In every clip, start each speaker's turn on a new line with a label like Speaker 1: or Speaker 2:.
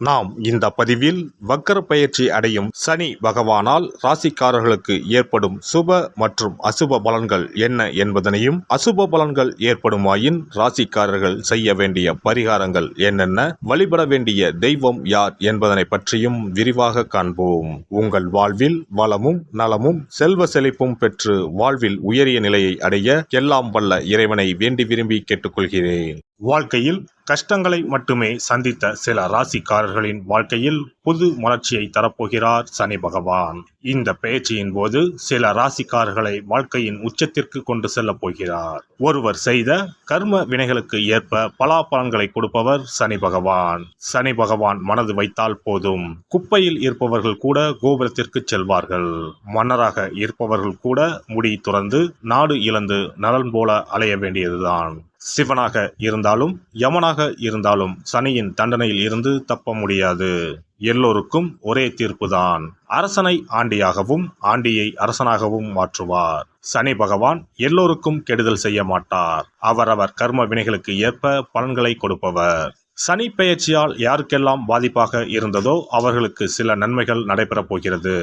Speaker 1: நாம் இந்த பதிவில் வக்கர பெயர்ச்சி அடையும் சனி பகவானால் ராசிக்காரர்களுக்கு ஏற்படும் சுப மற்றும் அசுப பலன்கள் என்ன என்பதனையும், அசுப பலன்கள் ஏற்படுமாயின் ராசிக்காரர்கள் செய்ய வேண்டிய பரிகாரங்கள் என்னென்ன, வழிபட வேண்டிய தெய்வம் யார் என்பதனை பற்றியும் விரிவாக காண்போம். உங்கள் வாழ்வில் வளமும் நலமும் செல்வ செழிப்பும் பெற்று வாழ்வில் உயரிய நிலையை அடைய எல்லாம் வல்ல இறைவனை வேண்டி விரும்பி கேட்டுக்கொள்கிறேன். வாழ்க்கையில் கஷ்டங்களை மட்டுமே சந்தித்த சில ராசிக்காரர்களின் வாழ்க்கையில் புது மலர்ச்சியை தரப்போகிறார் சனி பகவான். இந்த பெயர்ச்சியின் போது சில ராசிக்காரர்களை வாழ்க்கையின் உச்சத்திற்கு கொண்டு செல்ல போகிறார். ஒருவர் செய்த கர்ம வினைகளுக்கு ஏற்ப பலாபலன்களை கொடுப்பவர் சனி பகவான். சனி பகவான் மனது வைத்தால் போதும், குப்பையில் இருப்பவர்கள் கூட கோபுரத்திற்கு செல்வார்கள். மன்னராக இருப்பவர்கள் கூட முடி துறந்து நாடு இழந்து நலன் போல அலைய வேண்டியதுதான். சிவனாக இருந்தாலும் யமனாக இருந்தாலும் சனியின் தண்டனையில் இருந்து தப்ப முடியாது. எல்லோருக்கும் ஒரே தீர்ப்புதான். அரசனை ஆண்டியாகவும் ஆண்டியை அரசனாகவும் மாற்றுவார். சனி பகவான் எல்லோருக்கும் கெடுதல் செய்ய மாட்டார். அவரவர் கர்ம வினைகளுக்கு ஏற்ப பலன்களை கொடுப்பவர். சனி பெயர்ச்சியால் யாருக்கெல்லாம் பாதிப்பாக இருந்ததோ அவர்களுக்கு சில நன்மைகள் நடைபெறப் போகிறது.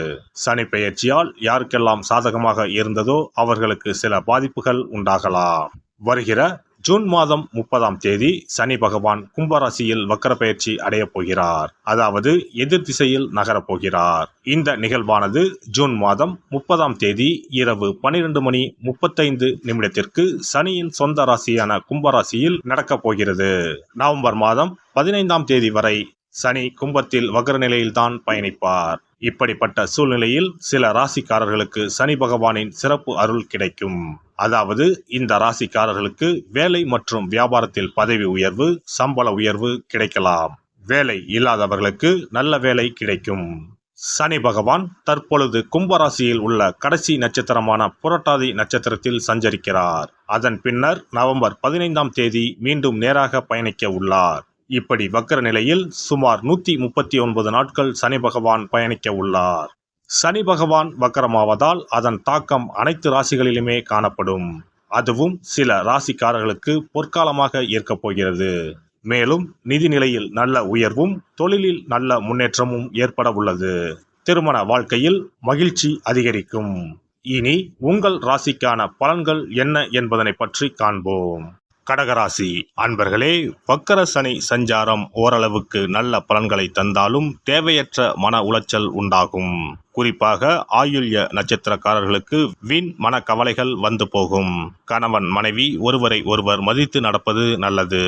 Speaker 1: சனி பெயர்ச்சியால் யாருக்கெல்லாம் சாதகமாக இருந்ததோ அவர்களுக்கு சில பாதிப்புகள் உண்டாகலாம். வருகிற ஜூன் மாதம் 30ஆம் தேதி சனி பகவான் கும்பராசியில் வக்கர பெயர்ச்சி அடையப் போகிறார். அதாவது எதிர் திசையில் நகரப் போகிறார். இந்த நிகழ்வானது ஜூன் மாதம் 30ஆம் தேதி இரவு 12:35 சனியின் சொந்த ராசியான கும்பராசியில் நடக்கப் போகிறது. நவம்பர் மாதம் 15ஆம் தேதி வரை சனி கும்பத்தில் வக்ர நிலையில்தான் பயணிப்பார். இப்படிப்பட்ட சூழ்நிலையில் சில ராசிக்காரர்களுக்கு சனி பகவானின் சிறப்பு அருள் கிடைக்கும். அதாவது இந்த ராசிக்காரர்களுக்கு வேலை மற்றும் வியாபாரத்தில் பதவி உயர்வு, சம்பள உயர்வு கிடைக்கலாம். வேலை இல்லாதவர்களுக்கு நல்ல வேலை கிடைக்கும். சனி பகவான் தற்பொழுது கும்பராசியில் உள்ள கடைசி நட்சத்திரமான புரட்டாதி நட்சத்திரத்தில் சஞ்சரிக்கிறார். அதன் பின்னர் நவம்பர் 15ஆம் தேதி மீண்டும் நேராக பயணிக்க உள்ளார். இப்படி வக்கர நிலையில் சுமார் 139 நாட்கள் சனி பகவான் பயணிக்க உள்ளார். சனி பகவான் வக்கரமாவதால் அதன் தாக்கம் அனைத்து ராசிகளிலுமே காணப்படும். அதுவும் சில ராசிக்காரர்களுக்கு பொற்காலமாக இருக்கப் போகிறது. மேலும் நிதி நிலையில் நல்ல உயர்வும் தொழிலில் நல்ல முன்னேற்றமும் ஏற்பட உள்ளது. திருமண வாழ்க்கையில் மகிழ்ச்சி அதிகரிக்கும். இனி உங்கள் ராசிக்கான பலன்கள் என்ன என்பதனை பற்றி காண்போம். கடகராசி அன்பர்களே, வக்கர சனி சஞ்சாரம் ஓரளவுக்கு நல்ல பலன்களை தந்தாலும் தேவையற்ற மன உளைச்சல் உண்டாகும். குறிப்பாக ஆயுள்ய நட்சத்திரக்காரர்களுக்கு வீண் மன கவலைகள் வந்து போகும். கணவன் மனைவி ஒருவரை ஒருவர் மதித்து நடப்பது நல்லது.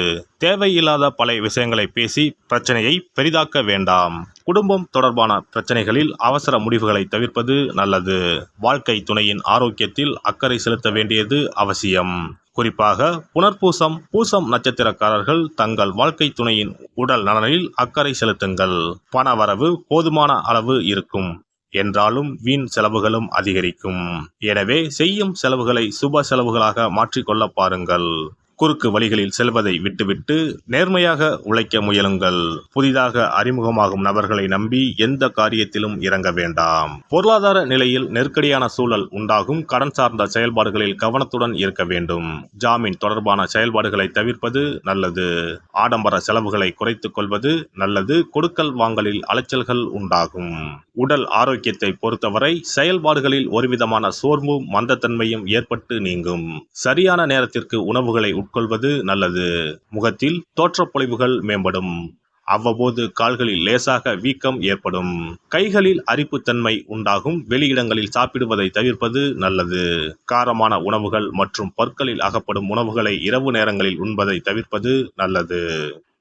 Speaker 1: தேவையில்லாத பல விஷயங்களை பேசி பிரச்சனையை பெரிதாக்க வேண்டாம். குடும்பம் தொடர்பான பிரச்சனைகளில் அவசர முடிவுகளை தவிர்ப்பது நல்லது. வாழ்க்கை துணையின் ஆரோக்கியத்தில் அக்கறை செலுத்த வேண்டியது அவசியம். குறிப்பாக புனர்பூசம் பூசம் நட்சத்திரக்காரர்கள் தங்கள் வாழ்க்கை துணையின் உடல் நலனில் அக்கறை செலுத்துங்கள். பண வரவு போதுமான அளவு இருக்கும் என்றாலும் வீண் செலவுகளும் அதிகரிக்கும். எனவே செய்யும் செலவுகளை சுப செலவுகளாக மாற்றிக்கொள்ள பாருங்கள். குறுக்கு வழிகளில் செல்வதை விட்டுவிட்டு நேர்மையாக உழைக்க முயலுங்கள். புதிதாக அறிமுகமாகும் நபர்களை நம்பி எந்த காரியத்திலும் இறங்க வேண்டாம். பொருளாதார நிலையில் நெருக்கடியான சூழல் உண்டாகும். கடன் சார்ந்த செயல்பாடுகளில் கவனத்துடன் இருக்க வேண்டும். ஜாமீன் தொடர்பான செயல்பாடுகளை தவிர்ப்பது நல்லது. ஆடம்பர செலவுகளை குறைத்துக் கொள்வது நல்லது. கொடுக்கல் வாங்கலில் அலைச்சல்கள் உண்டாகும். உடல் ஆரோக்கியத்தை பொறுத்தவரை செயல்பாடுகளில் ஒருவிதமான சோர்வும் மந்தத்தன்மையும் ஏற்பட்டு நீங்கும். சரியான நேரத்திற்கு உணவுகளை உட்கொள்வது நல்லது. முகத்தில் தோற்றப்பொழிவுகள் மேம்படும். அவ்வப்போது கால்களில் லேசாக வீக்கம் ஏற்படும். கைகளில் அரிப்புத்தன்மை உண்டாகும். வெளியிடங்களில் சாப்பிடுவதை தவிர்ப்பது நல்லது. காரமான உணவுகள் மற்றும் பற்களில் அகப்படும் உணவுகளை இரவு நேரங்களில் உண்பதை தவிர்ப்பது நல்லது.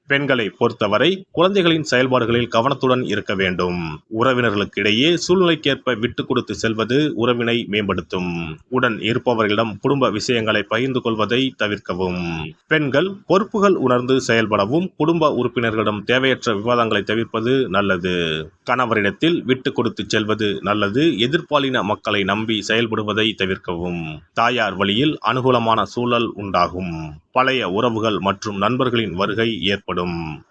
Speaker 1: பெண்களை பொறுத்தவரை குழந்தைகளின் செயல்பாடுகளில் கவனத்துடன் இருக்க வேண்டும். உறவினர்களுக்கு இடையே சூழ்நிலைக்கேற்ப விட்டு கொடுத்து செல்வது உறவினை மேம்படுத்தும். உடன் இருப்பவர்களிடம் குடும்ப விஷயங்களை பகிர்ந்து கொள்வதை தவிர்க்கவும். பெண்கள் பொறுப்புகள் உணர்ந்து செயல்படவும் குடும்ப உறுப்பினர்களிடம் தேவையற்ற விவாதங்களை தவிர்ப்பது நல்லது. கணவரிடத்தில் விட்டு கொடுத்து செல்வது நல்லது. எதிர்பாலின மக்களை நம்பி செயல்படுவதை தவிர்க்கவும். தாயார் வழியில் அனுகூலமான சூழல் உண்டாகும். பழைய உறவுகள் மற்றும் நண்பர்களின் வருகை ஏற்படும்.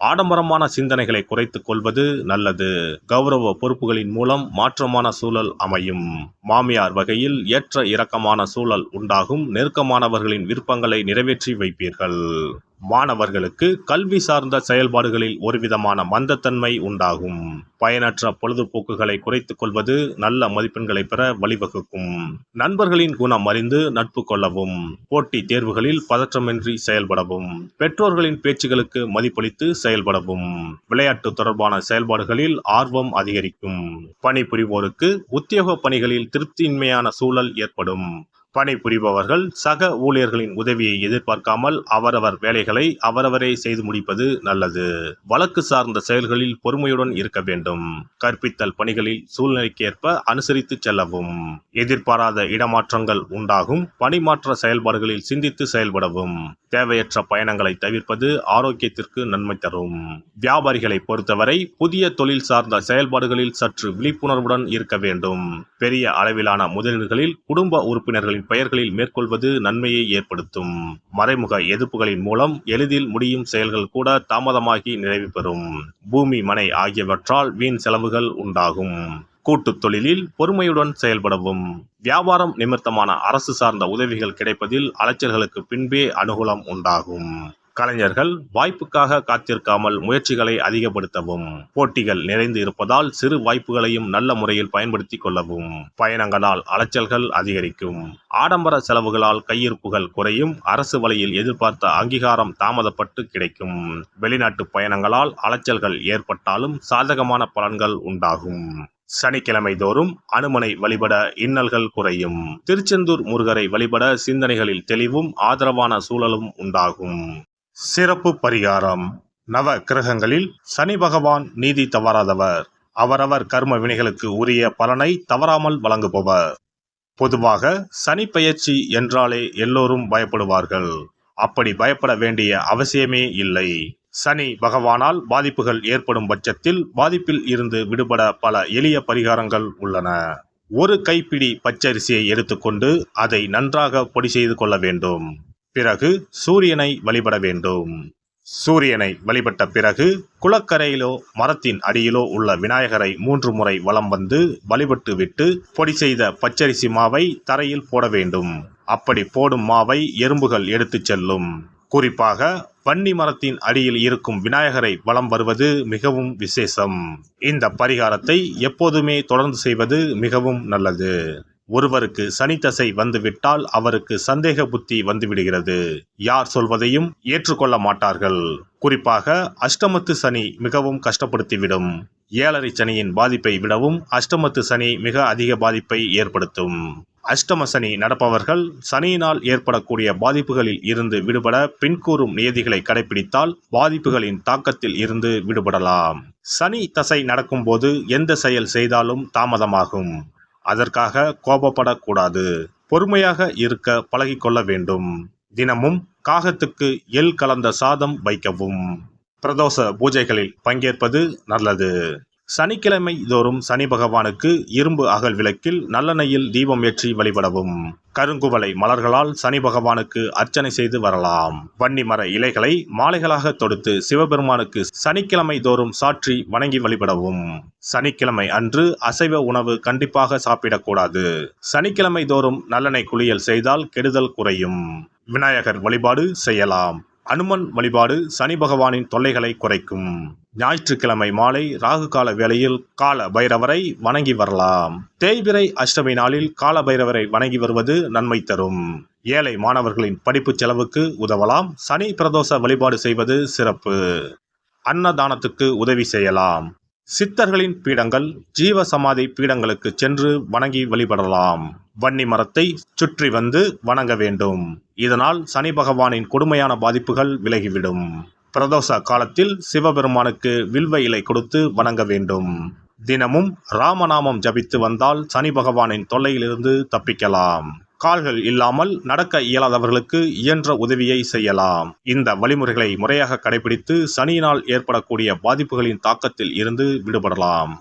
Speaker 1: ஆடம்பரமான சிந்தனைகளை குறைத்துக் கொள்வது நல்லது. கௌரவ பொறுப்புகளின் மூலம் மாற்றமான சூழல் அமையும். மாமியார் வகையில் ஏற்ற இறக்கமான சூழல் உண்டாகும். நெருக்கமானவர்களின் விருப்பங்களை நிறைவேற்றி வைப்பீர்கள். மாணவர்களுக்கு கல்வி சார்ந்த செயல்பாடுகளில் ஒருவிதமான மந்தத்தன்மை உண்டாகும். பயனற்ற பொழுதுபோக்குகளை குறைத்துக் கொள்வது நல்ல மதிப்பெண்களை பெற வழிவகுக்கும். நண்பர்களின் குணம் அறிந்து நட்பு கொள்ளவும். போட்டித் தேர்வுகளில் பதற்றமின்றி செயல்படவும். பெற்றோர்களின் பேச்சுகளுக்கு மதிப்பளித்து செயல்படவும். விளையாட்டு தொடர்பான செயல்பாடுகளில் ஆர்வம் அதிகரிக்கும். பணிபுரிவோருக்கு உத்தியோக பணிகளில் திருப்தியின்மையான சூழல் ஏற்படும். பணிபுரிபவர்கள் சக ஊழியர்களின் உதவியை எதிர்பார்க்காமல் அவரவர் வேலைகளை அவரவரே செய்து முடிப்பது நல்லது. வழக்கு சார்ந்த செயல்களில் பொறுமையுடன் இருக்க வேண்டும். கற்பித்தல் பணிகளில் சூழ்நிலைக்கேற்ப அனுசரித்து செல்லவும். எதிர்பாராத இடமாற்றங்கள் உண்டாகும். பணிமாற்ற செயல்பாடுகளில் சிந்தித்து செயல்படவும். தேவையற்ற பயணங்களை தவிர்ப்பது ஆரோக்கியத்திற்கு நன்மை தரும். வியாபாரிகளை பொறுத்தவரை புதிய தொழில் சார்ந்த செயல்பாடுகளில் சற்று விழிப்புணர்வுடன் இருக்க வேண்டும். பெரிய அளவிலான முதலீடுகளில் குடும்ப உறுப்பினர்களின் பெயர்களில் மேற்கொள்வது நன்மையை ஏற்படுத்தும். மறைமுக எதிர்ப்புகளின் மூலம் எளிதில் முடியும் செயல்கள் கூட தாமதமாகி நிறைவு பெறும். பூமி மனை ஆகியவற்றால் வீண் செலவுகள் உண்டாகும். கூட்டுத் தொழிலில் பொறுமையுடன் செயல்படவும். வியாபாரம் நிமித்தமான அரசு சார்ந்த உதவிகள் கிடைப்பதில் அலைச்சல்களுக்கு பின்பே அனுகூலம் உண்டாகும். கலைஞர்கள் வாய்ப்புக்காக காத்திருக்காமல் முயற்சிகளை அதிகப்படுத்தவும். போட்டிகள் நிறைந்து இருப்பதால் சிறு வாய்ப்புகளையும் நல்ல முறையில் பயன்படுத்தி கொள்ளவும். பயணங்களால் அலைச்சல்கள் அதிகரிக்கும். ஆடம்பர செலவுகளால் கையிருப்புகள் குறையும். அரசு வழியில் எதிர்பார்த்த அங்கீகாரம் தாமதப்பட்டு கிடைக்கும். வெளிநாட்டு பயணங்களால் அலைச்சல்கள் ஏற்பட்டாலும் சாதகமான பலன்கள் உண்டாகும். சனிக்கிழமை தோறும் அனுமனை வழிபட இன்னல்கள் குறையும். திருச்செந்தூர் முருகரை வழிபட சிந்தனைகளில் தெளிவும் ஆதரவான சூழலும் உண்டாகும். சிறப்பு பரிகாரம். நவ கிரகங்களில் சனி பகவான் நீதி தவறாதவர். அவரவர் கர்ம வினைகளுக்கு உரிய பலனை தவறாமல் வழங்குபவர். பொதுவாக சனி பெயர்ச்சி என்றாலே எல்லோரும் பயப்படுவார்கள். அப்படி பயப்பட வேண்டிய அவசியமே இல்லை. சனி பகவானால் பாதிப்புகள் ஏற்படும் பட்சத்தில் பாதிப்பில் இருந்து விடுபட பல எளிய பரிகாரங்கள் உள்ளன. ஒரு கைப்பிடி பச்சரிசியை எடுத்துக்கொண்டு அதை நன்றாக பொடி செய்து கொள்ள வேண்டும். பிறகு சூரியனை வழிபட வேண்டும். சூரியனை வழிபட்ட பிறகு குளக்கரையிலோ மரத்தின் அடியிலோ உள்ள விநாயகரை 3 முறை வலம் வந்து வழிபட்டு விட்டு பொடி செய்த பச்சரிசி மாவை தரையில் போட வேண்டும். அப்படி போடும் மாவை எறும்புகள் எடுத்துச் செல்லும். குறிப்பாக வன்னி மரத்தின் அடியில் இருக்கும் விநாயகரை வலம் வருவது மிகவும் விசேஷம். இந்த பரிகாரத்தை எப்போதுமே தொடர்ந்து செய்வது மிகவும் நல்லது. ஒருவருக்கு சனி தசை வந்துவிட்டால் அவருக்கு சந்தேக புத்தி வந்துவிடுகிறது. யார் சொல்வதையும் ஏற்றுக்கொள்ள மாட்டார்கள். குறிப்பாக அஷ்டமத்து சனி மிகவும் கஷ்டப்படுத்திவிடும். 7.5 சனியின் பாதிப்பை விடவும் அஷ்டமத்து சனி மிக அதிக பாதிப்பை ஏற்படுத்தும். அஷ்டம சனி நடப்பவர்கள் சனியினால் ஏற்படக்கூடிய பாதிப்புகளில் இருந்து விடுபட பின்கூறும் நியதிகளை கடைபிடித்தால் பாதிப்புகளின் தாக்கத்தில் இருந்து விடுபடலாம். சனி தசை நடக்கும்போது எந்த செயல் செய்தாலும் தாமதமாகும். அதற்காக கோபப்படக்கூடாது. பொறுமையாக இருக்க பழகிக்கொள்ள வேண்டும். தினமும் காகத்துக்கு எள் கலந்த சாதம் வைக்கவும். பிரதோஷ பூஜைகளில் பங்கேற்பது நல்லது. சனிக்கிழமை தோறும் சனி பகவானுக்கு இரும்பு அகல் விளக்கில் நல்லெண்ணெயில் தீபம் ஏற்றி வழிபடவும். கருங்குவளை மலர்களால் சனி பகவானுக்கு அர்ச்சனை செய்து வரலாம். வன்னி மர இலைகளை மாலைகளாக தொடுத்து சிவபெருமானுக்கு சனிக்கிழமை தோறும் சாற்றி வணங்கி வழிபடவும். சனிக்கிழமை அன்று அசைவ உணவு கண்டிப்பாக சாப்பிடக்கூடாது. சனிக்கிழமை தோறும் நல்லெண்ணெய் குளியல் செய்தால் கெடுதல் குறையும். விநாயகர் வழிபாடு செய்யலாம். அனுமன் வழிபாடு சனி பகவானின் தொல்லைகளை குறைக்கும். ஞாயிற்றுக்கிழமை மாலை ராகு கால வேளையில் கால பைரவரை வணங்கி வரலாம். தேய்பிறை அஷ்டமி நாளில் கால பைரவரை வணங்கி வருவது நன்மை தரும். ஏழை மாணவர்களின் படிப்பு செலவுக்கு உதவலாம். சனி பிரதோஷ வழிபாடு செய்வது சிறப்பு. அன்னதானத்துக்கு உதவி செய்யலாம். சித்தர்களின் பீடங்கள் ஜீவ சமாதி பீடங்களுக்கு சென்று வணங்கி வழிபடலாம். வன்னி மரத்தை சுற்றி வந்து வணங்க வேண்டும். இதனால் சனி பகவானின் கொடுமையான பாதிப்புகள் விலகிவிடும். பிரதோஷ காலத்தில் சிவபெருமானுக்கு வில்வ இலை கொடுத்து வணங்க வேண்டும். தினமும் ராமநாமம் ஜபித்து வந்தால் சனி பகவானின் தொல்லையிலிருந்து தப்பிக்கலாம். கால்கள் இல்லாமல் நடக்க இயலாதவர்களுக்கு இயன்ற உதவியை செய்யலாம். இந்த வழிமுறைகளை முறையாக கடைபிடித்து சனியினால் ஏற்படக்கூடிய பாதிப்புகளின் தாக்கத்தில் இருந்து விடுபடலாம்.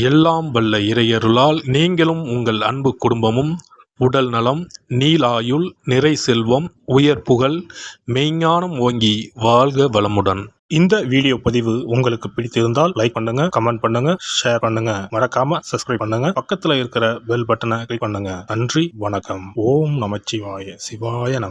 Speaker 2: எல்லாம் வல்ல இறையருளால் நீங்களும் உங்கள் அன்பு குடும்பமும் உடல் நலம், நீலாயுள், நிறை செல்வம், உயர் புகழ், மெய்ஞானம் ஓங்கி வாழ்க வளமுடன்.
Speaker 1: இந்த வீடியோ பதிவு உங்களுக்கு பிடித்திருந்தால் லைக் பண்ணுங்க, கமெண்ட் பண்ணுங்க, ஷேர் பண்ணுங்க. மறக்காம சப்ஸ்கிரைப் பண்ணுங்க. பக்கத்துல இருக்கிற பெல் பட்டனை கிளிக் பண்ணுங்க. நன்றி, வணக்கம். ஓம் நமச்சிவாய. சிவாய நம.